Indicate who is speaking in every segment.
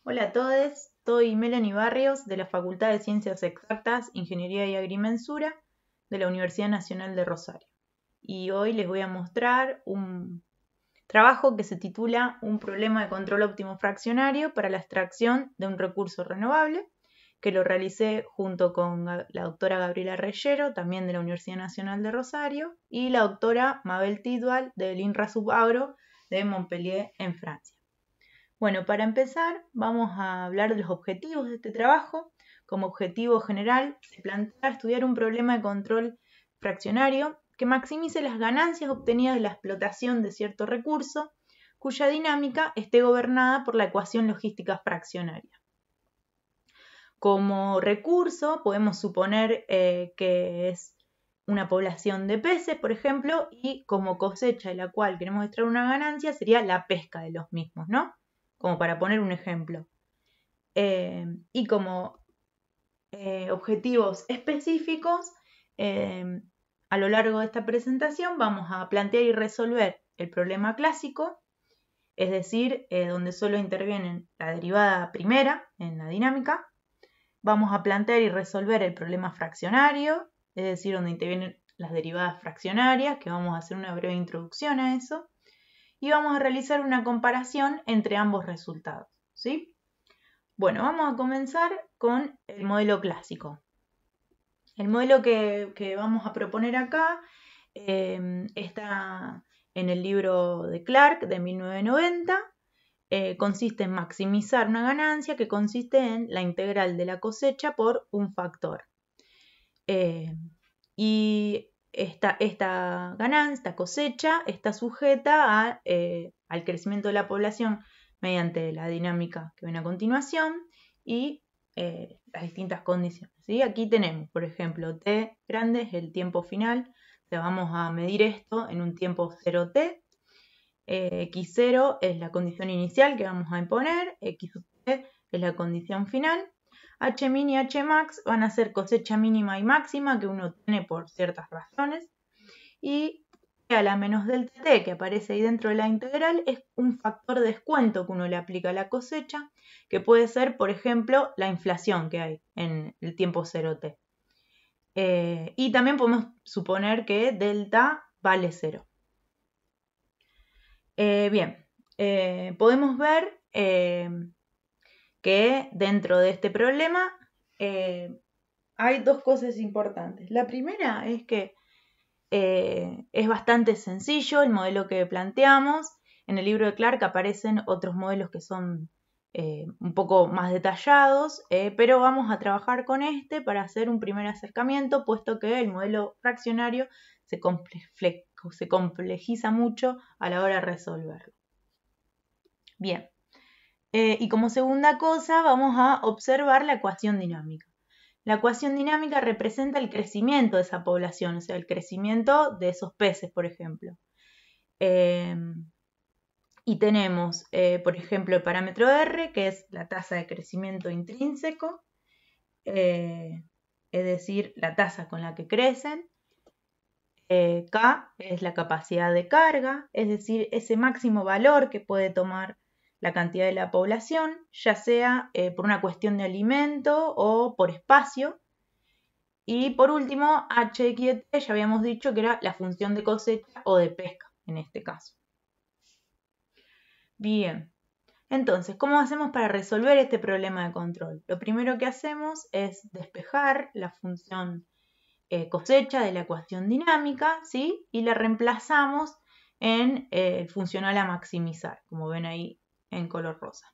Speaker 1: Hola a todos, soy Melanie Barrios de la Facultad de Ciencias Exactas, Ingeniería y Agrimensura de la Universidad Nacional de Rosario. Y hoy les voy a mostrar un trabajo que se titula Un problema de control óptimo fraccionario para la extracción de un recurso renovable, que lo realicé junto con la doctora Gabriela Reyero, también de la Universidad Nacional de Rosario, y la doctora Mabel Tidwal del INRA Subagro de Montpellier, en Francia. Bueno, para empezar vamos a hablar de los objetivos de este trabajo. Como objetivo general se plantea estudiar un problema de control fraccionario que maximice las ganancias obtenidas de la explotación de cierto recurso, cuya dinámica esté gobernada por la ecuación logística fraccionaria. Como recurso podemos suponer que es una población de peces, por ejemplo, y como cosecha de la cual queremos extraer una ganancia sería la pesca de los mismos, ¿no? Como para poner un ejemplo. Y como objetivos específicos, a lo largo de esta presentación vamos a plantear y resolver el problema clásico, es decir, donde solo intervienen la derivada primera en la dinámica. Vamos a plantear y resolver el problema fraccionario, es decir, donde intervienen las derivadas fraccionarias, que vamos a hacer una breve introducción a eso. Y vamos a realizar una comparación entre ambos resultados, ¿sí? Bueno, vamos a comenzar con el modelo clásico. El modelo que vamos a proponer acá está en el libro de Clark de 1990. Consiste en maximizar una ganancia que consiste en la integral de la cosecha por un factor. Y esta ganancia, esta cosecha, está sujeta al crecimiento de la población mediante la dinámica que ven a continuación y las distintas condiciones, ¿sí? Aquí tenemos, por ejemplo, t grande es el tiempo final, vamos a medir esto en un tiempo 0t, x0 es la condición inicial que vamos a imponer, x sub t es la condición final. Hmin y Hmax van a ser cosecha mínima y máxima que uno tiene por ciertas razones. Y a la menos delta t que aparece ahí dentro de la integral es un factor de descuento que uno le aplica a la cosecha, que puede ser, por ejemplo, la inflación que hay en el tiempo 0t. Y también podemos suponer que delta vale 0. Bien, podemos ver que dentro de este problema hay dos cosas importantes. La primera es que es bastante sencillo el modelo que planteamos. En el libro de Clark aparecen otros modelos que son un poco más detallados, pero vamos a trabajar con este para hacer un primer acercamiento, puesto que el modelo fraccionario se complejiza mucho a la hora de resolverlo. Bien. Y como segunda cosa vamos a observar la ecuación dinámica. La ecuación dinámica representa el crecimiento de esa población, o sea, el crecimiento de esos peces, por ejemplo. Y tenemos, por ejemplo, el parámetro R, que es la tasa de crecimiento intrínseco, es decir, la tasa con la que crecen. K es la capacidad de carga, es decir, ese máximo valor que puede tomar la cantidad de la población, ya sea por una cuestión de alimento o por espacio. Y por último, H, X, T, ya habíamos dicho que era la función de cosecha o de pesca en este caso. Bien, entonces, ¿cómo hacemos para resolver este problema de control? Lo primero que hacemos es despejar la función cosecha de la ecuación dinámica, ¿sí? Y la reemplazamos en funcional a maximizar, como ven ahí en color rosa.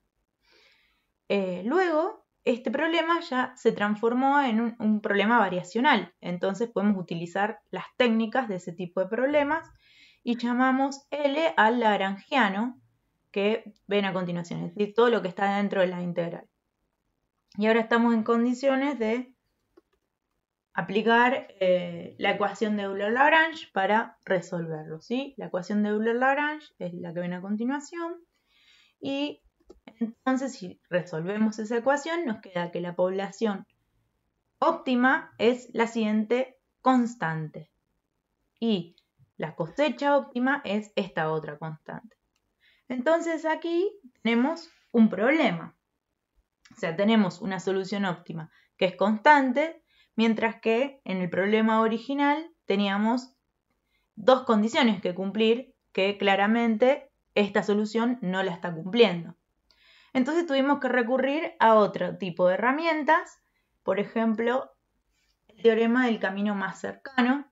Speaker 1: Luego, este problema ya se transformó en un problema variacional, entonces podemos utilizar las técnicas de ese tipo de problemas y llamamos L al lagrangiano que ven a continuación, es decir, todo lo que está dentro de la integral. Y ahora estamos en condiciones de aplicar la ecuación de Euler-Lagrange para resolverlo, ¿sí? La ecuación de Euler-Lagrange es la que ven a continuación y entonces si resolvemos esa ecuación nos queda que la población óptima es la siguiente constante y la cosecha óptima es esta otra constante. Entonces aquí tenemos un problema. O sea, tenemos una solución óptima que es constante, mientras que en el problema original teníamos dos condiciones que cumplir que claramente esta solución no la está cumpliendo. Entonces tuvimos que recurrir a otro tipo de herramientas, por ejemplo, el teorema del camino más cercano,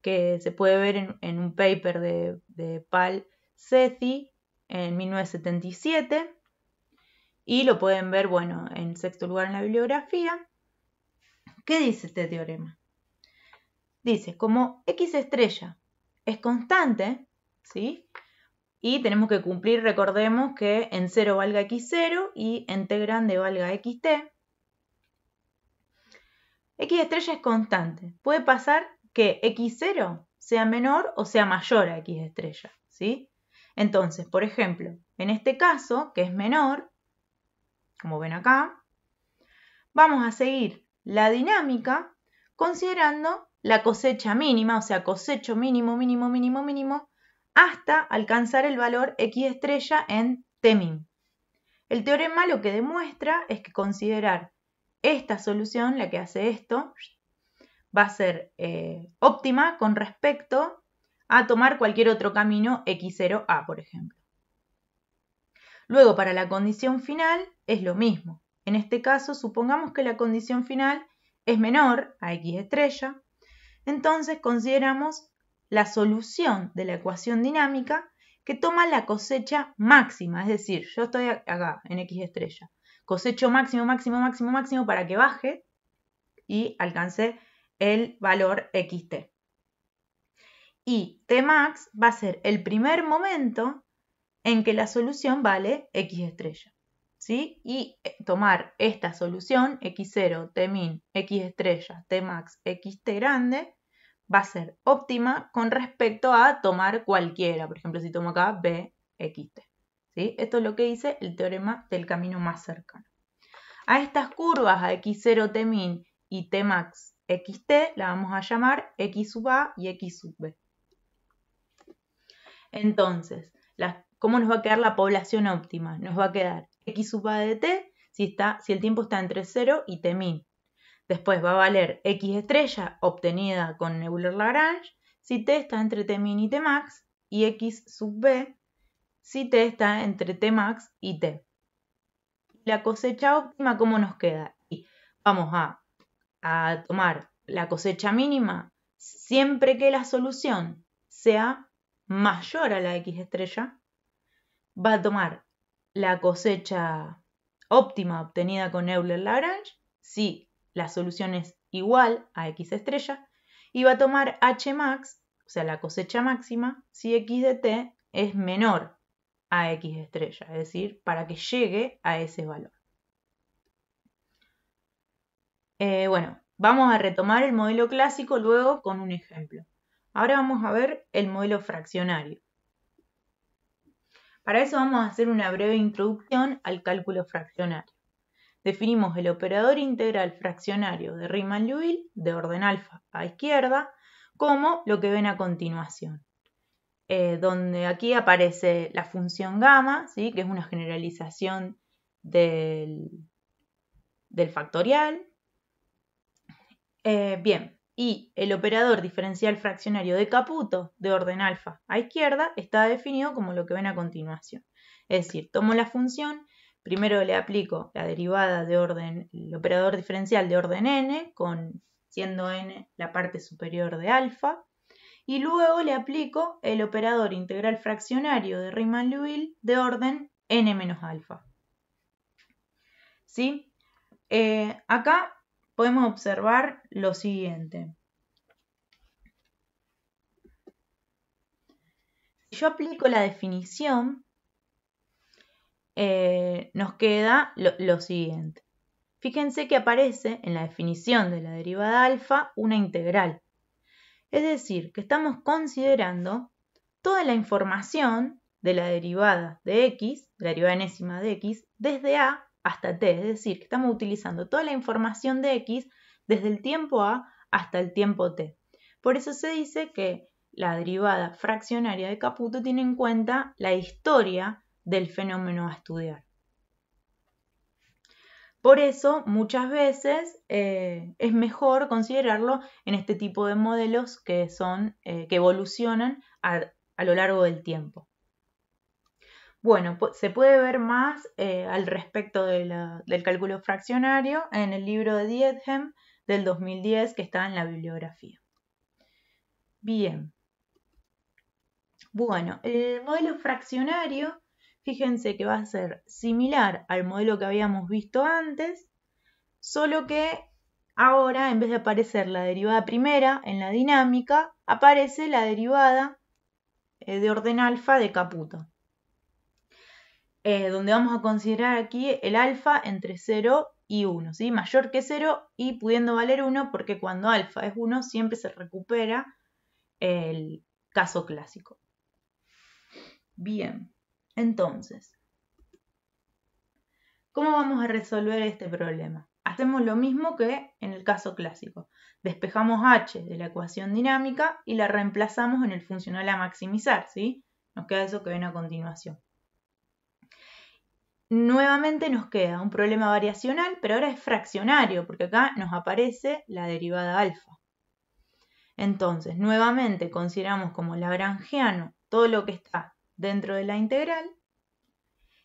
Speaker 1: que se puede ver en un paper de Pal Sethi en 1977, y lo pueden ver, bueno, en sexto lugar en la bibliografía. ¿Qué dice este teorema? Dice, como X estrella es constante, ¿sí? Y tenemos que cumplir, recordemos que en 0 valga x0 y en t grande valga xt. X estrella es constante. Puede pasar que x0 sea menor o sea mayor a x estrella, ¿sí? Entonces, por ejemplo, en este caso, que es menor, como ven acá, vamos a seguir la dinámica considerando la cosecha mínima, o sea, cosecho mínimo, mínimo, mínimo, mínimo, hasta alcanzar el valor x estrella en t-min. El teorema lo que demuestra es que considerar esta solución, la que hace esto, va a ser óptima con respecto a tomar cualquier otro camino x0a, por ejemplo. Luego, para la condición final es lo mismo. En este caso, supongamos que la condición final es menor a x estrella, entonces consideramos la solución de la ecuación dinámica que toma la cosecha máxima, es decir, yo estoy acá en x estrella, cosecho máximo, máximo, máximo, máximo para que baje y alcance el valor xt. Y tmax va a ser el primer momento en que la solución vale x estrella, ¿sí? Y tomar esta solución, x0, tmin, x estrella, tmax, xt grande, va a ser óptima con respecto a tomar cualquiera. Por ejemplo, si tomo acá bxt, ¿sí? Esto es lo que dice el teorema del camino más cercano. A estas curvas, a x0, tmin y tmax, xt, la vamos a llamar x sub a y x sub b. Entonces, ¿cómo nos va a quedar la población óptima? Nos va a quedar x sub a de t si el tiempo está entre 0 y t-min. Después va a valer x estrella obtenida con Euler-Lagrange si t está entre t-min y t-max, y x sub b si t está entre t-max y t. La cosecha óptima, ¿cómo nos queda? Y vamos a tomar la cosecha mínima siempre que la solución sea mayor a la x estrella, va a tomar la cosecha óptima obtenida con Euler-Lagrange si la solución es igual a x estrella, y va a tomar Hmax, o sea, la cosecha máxima, si x de t es menor a x estrella, es decir, para que llegue a ese valor. Bueno, vamos a retomar el modelo clásico luego con un ejemplo. Ahora vamos a ver el modelo fraccionario. Para eso vamos a hacer una breve introducción al cálculo fraccionario. Definimos el operador integral fraccionario de Riemann-Liouville de orden alfa a izquierda como lo que ven a continuación. Donde aquí aparece la función gamma, ¿sí? Que es una generalización del factorial. Bien, y el operador diferencial fraccionario de Caputo de orden alfa a izquierda está definido como lo que ven a continuación. Es decir, tomo la función, primero le aplico la derivada de orden, el operador diferencial de orden n, siendo n la parte superior de alfa, y luego le aplico el operador integral fraccionario de Riemann-Liouville de orden n menos alfa. ¿Sí? Acá podemos observar lo siguiente. Si yo aplico la definición, nos queda lo siguiente. Fíjense que aparece en la definición de la derivada alfa una integral. Es decir, que estamos considerando toda la información de la derivada de x, la derivada enésima de x, desde a hasta t. Es decir, que estamos utilizando toda la información de x desde el tiempo a hasta el tiempo t. Por eso se dice que la derivada fraccionaria de Caputo tiene en cuenta la historia del fenómeno a estudiar. Por eso, muchas veces es mejor considerarlo en este tipo de modelos que evolucionan a lo largo del tiempo. Bueno, se puede ver más al respecto del cálculo fraccionario en el libro de Diethelm del 2010 que está en la bibliografía. Bien. Bueno, el modelo fraccionario, fíjense que va a ser similar al modelo que habíamos visto antes, solo que ahora, en vez de aparecer la derivada primera en la dinámica, aparece la derivada de orden alfa de Caputo. Donde vamos a considerar aquí el alfa entre 0 y 1, ¿sí? Mayor que 0 y pudiendo valer 1, porque cuando alfa es 1 siempre se recupera el caso clásico. Bien, entonces, ¿cómo vamos a resolver este problema? Hacemos lo mismo que en el caso clásico. Despejamos h de la ecuación dinámica y la reemplazamos en el funcional a maximizar, ¿sí? Nos queda eso que ven a continuación. Nuevamente nos queda un problema variacional, pero ahora es fraccionario, porque acá nos aparece la derivada alfa. Entonces, nuevamente consideramos como lagrangiano todo lo que está dentro de la integral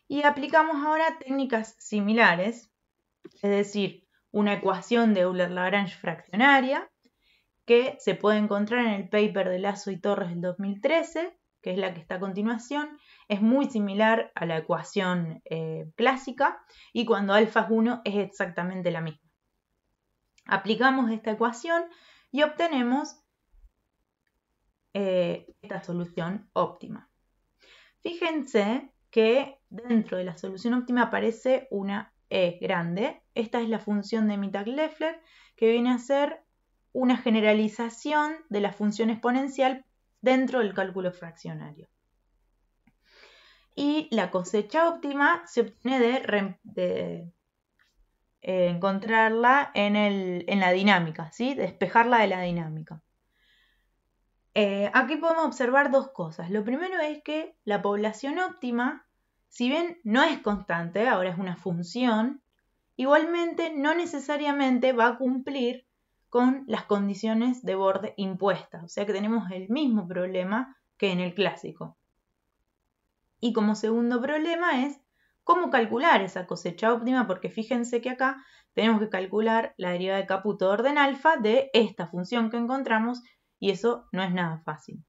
Speaker 1: y aplicamos ahora técnicas similares, es decir, una ecuación de Euler-Lagrange fraccionaria que se puede encontrar en el paper de Lazo y Torres del 2013, que es la que está a continuación. Es muy similar a la ecuación clásica y cuando alfa es 1 es exactamente la misma. Aplicamos esta ecuación y obtenemos esta solución óptima. Fíjense que dentro de la solución óptima aparece una E grande. Esta es la función de Mittag-Leffler, que viene a ser una generalización de la función exponencial dentro del cálculo fraccionario. Y la cosecha óptima se obtiene de encontrarla en la dinámica, ¿sí? Despejarla de la dinámica. Aquí podemos observar dos cosas. Lo primero es que la población óptima, si bien no es constante, ahora es una función, igualmente no necesariamente va a cumplir con las condiciones de borde impuestas. O sea que tenemos el mismo problema que en el clásico. Y como segundo problema es cómo calcular esa cosecha óptima, porque fíjense que acá tenemos que calcular la derivada de Caputo de orden alfa de esta función que encontramos y eso no es nada fácil.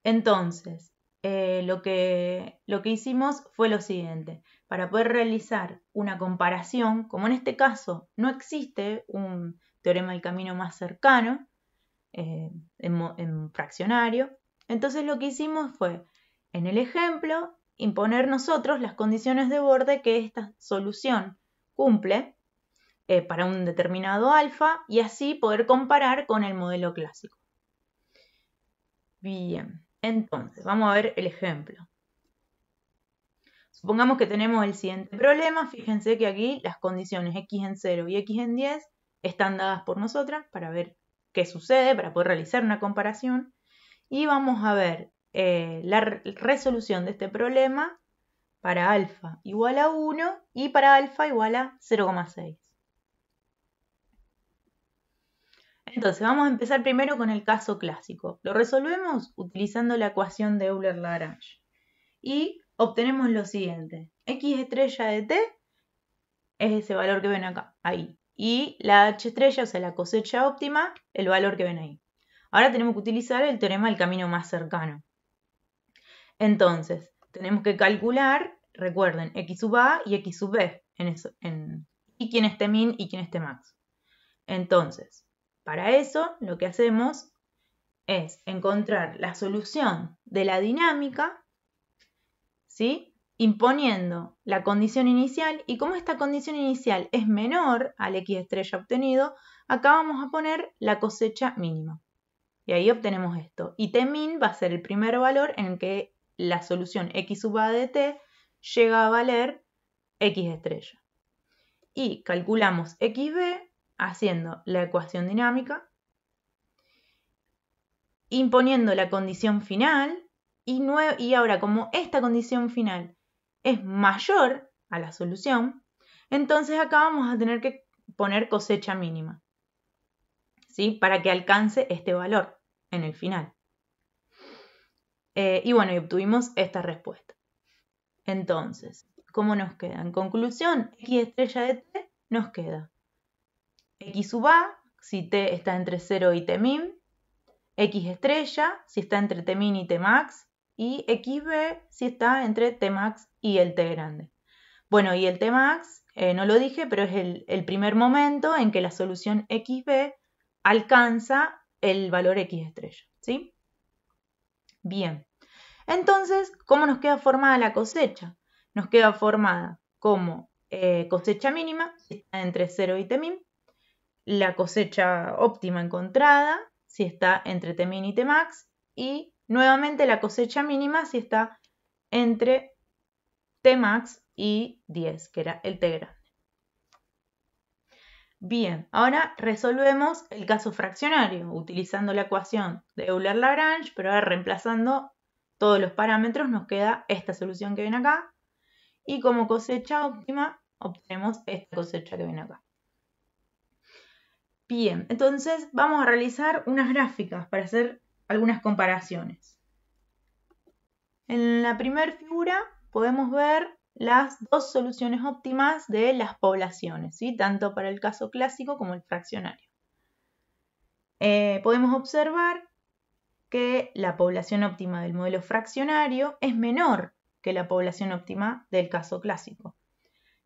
Speaker 1: Entonces, lo que hicimos fue lo siguiente. Para poder realizar una comparación, como en este caso no existe un teorema del camino más cercano en fraccionario, entonces lo que hicimos fue, en el ejemplo, imponer nosotros las condiciones de borde que esta solución cumple para un determinado alfa y así poder comparar con el modelo clásico. Bien, entonces vamos a ver el ejemplo. Supongamos que tenemos el siguiente problema. Fíjense que aquí las condiciones x en 0 y x en 10 están dadas por nosotras para ver qué sucede, para poder realizar una comparación. Y vamos a ver la resolución de este problema para alfa igual a 1 y para alfa igual a 0,6. Entonces, vamos a empezar primero con el caso clásico. Lo resolvemos utilizando la ecuación de Euler-Lagrange. Y obtenemos lo siguiente. X estrella de t es ese valor que ven acá, ahí. Y la h estrella, o sea, la cosecha óptima, el valor que ven ahí. Ahora tenemos que utilizar el teorema del camino más cercano. Entonces, tenemos que calcular, recuerden, x sub a y x sub b, y quién es T-min y quién es T-max. Entonces, para eso lo que hacemos es encontrar la solución de la dinámica, ¿sí? Imponiendo la condición inicial, y como esta condición inicial es menor al x estrella obtenido, acá vamos a poner la cosecha mínima. Y ahí obtenemos esto. Y T-min va a ser el primer valor en el que la solución x sub a de t llega a valer x estrella. Y calculamos xb haciendo la ecuación dinámica, imponiendo la condición final, y ahora como esta condición final es mayor a la solución, Entonces acá vamos a tener que poner cosecha mínima, ¿sí? Para que alcance este valor en el final. Y bueno, y obtuvimos esta respuesta. Entonces, ¿cómo nos queda? En conclusión, x estrella de t nos queda x sub a, si t está entre 0 y t min, x estrella, si está entre t min y t max, y xb, si está entre t max y el t grande. Bueno, y el t max, no lo dije, pero es el primer momento en que la solución xb alcanza el valor x estrella, ¿sí? Bien. Entonces, ¿cómo nos queda formada la cosecha? Nos queda formada como cosecha mínima, si está entre 0 y t min, la cosecha óptima encontrada, si está entre t min y t max, y nuevamente la cosecha mínima, si está entre t max y 10, que era el t grande. Bien, ahora resolvemos el caso fraccionario, utilizando la ecuación de Euler-Lagrange, pero ahora reemplazando todos los parámetros nos queda esta solución que viene acá, y como cosecha óptima obtenemos esta cosecha que viene acá. Bien, entonces vamos a realizar unas gráficas para hacer algunas comparaciones. En la primera figura podemos ver las dos soluciones óptimas de las poblaciones, ¿sí? Tanto para el caso clásico como el fraccionario. Podemos observar que la población óptima del modelo fraccionario es menor que la población óptima del caso clásico.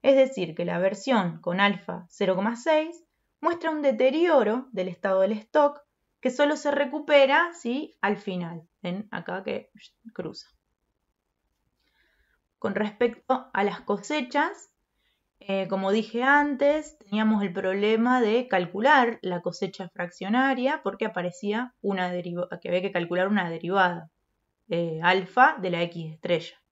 Speaker 1: Es decir, que la versión con alfa 0,6 muestra un deterioro del estado del stock que solo se recupera ¿sí? al final. Ven acá que cruza. Con respecto a las cosechas, como dije antes, teníamos el problema de calcular la cosecha fraccionaria porque aparecía que había que calcular una derivada alfa de la x estrella.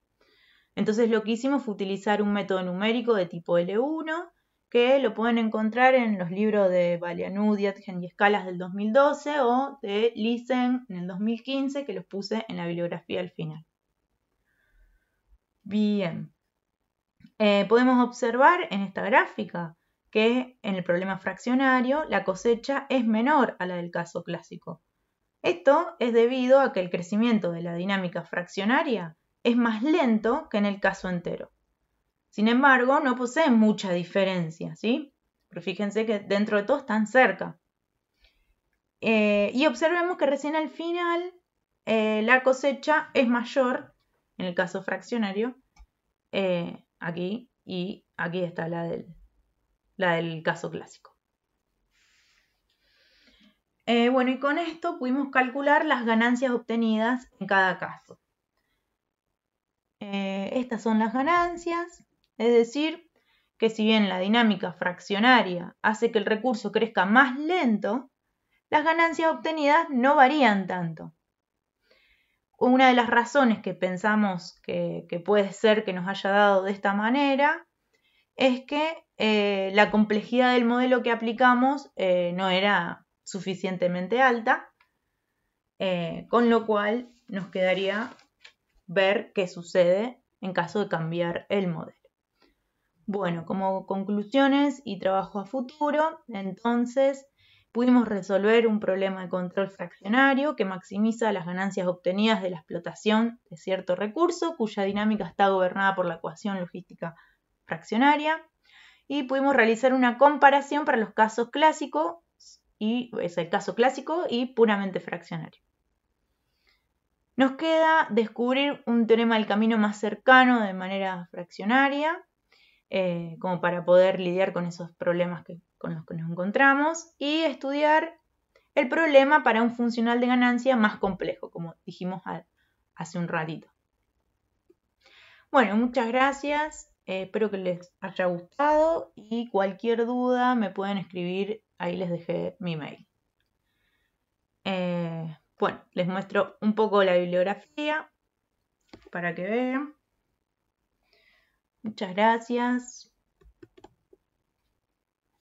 Speaker 1: Entonces lo que hicimos fue utilizar un método numérico de tipo L1 que lo pueden encontrar en los libros de Balianou, Dietgen y Escalas del 2012 o de Lisen en el 2015 que los puse en la bibliografía al final. Bien, podemos observar en esta gráfica que en el problema fraccionario la cosecha es menor a la del caso clásico. Esto es debido a que el crecimiento de la dinámica fraccionaria es más lento que en el caso entero. Sin embargo, no poseen mucha diferencia, ¿sí? Pero fíjense que dentro de todo están cerca. Y observemos que recién al final la cosecha es mayor, en el caso fraccionario, aquí, y aquí está la del caso clásico. Bueno, y con esto pudimos calcular las ganancias obtenidas en cada caso. Estas son las ganancias, es decir, que si bien la dinámica fraccionaria hace que el recurso crezca más lento, las ganancias obtenidas no varían tanto. Una de las razones que pensamos que puede ser que nos haya dado de esta manera es que la complejidad del modelo que aplicamos no era suficientemente alta, con lo cual nos quedaría ver qué sucede en caso de cambiar el modelo. Bueno, como conclusiones y trabajo a futuro, entonces pudimos resolver un problema de control fraccionario que maximiza las ganancias obtenidas de la explotación de cierto recurso cuya dinámica está gobernada por la ecuación logística fraccionaria, y pudimos realizar una comparación para los casos clásicos, y es el caso clásico y puramente fraccionario. Nos queda descubrir un teorema del camino más cercano de manera fraccionaria, como para poder lidiar con esos problemas con los que nos encontramos, y estudiar el problema para un funcional de ganancia más complejo, como dijimos hace un ratito. Bueno, muchas gracias, espero que les haya gustado y cualquier duda me pueden escribir, ahí les dejé mi mail. Bueno, les muestro un poco la bibliografía para que vean. Muchas gracias.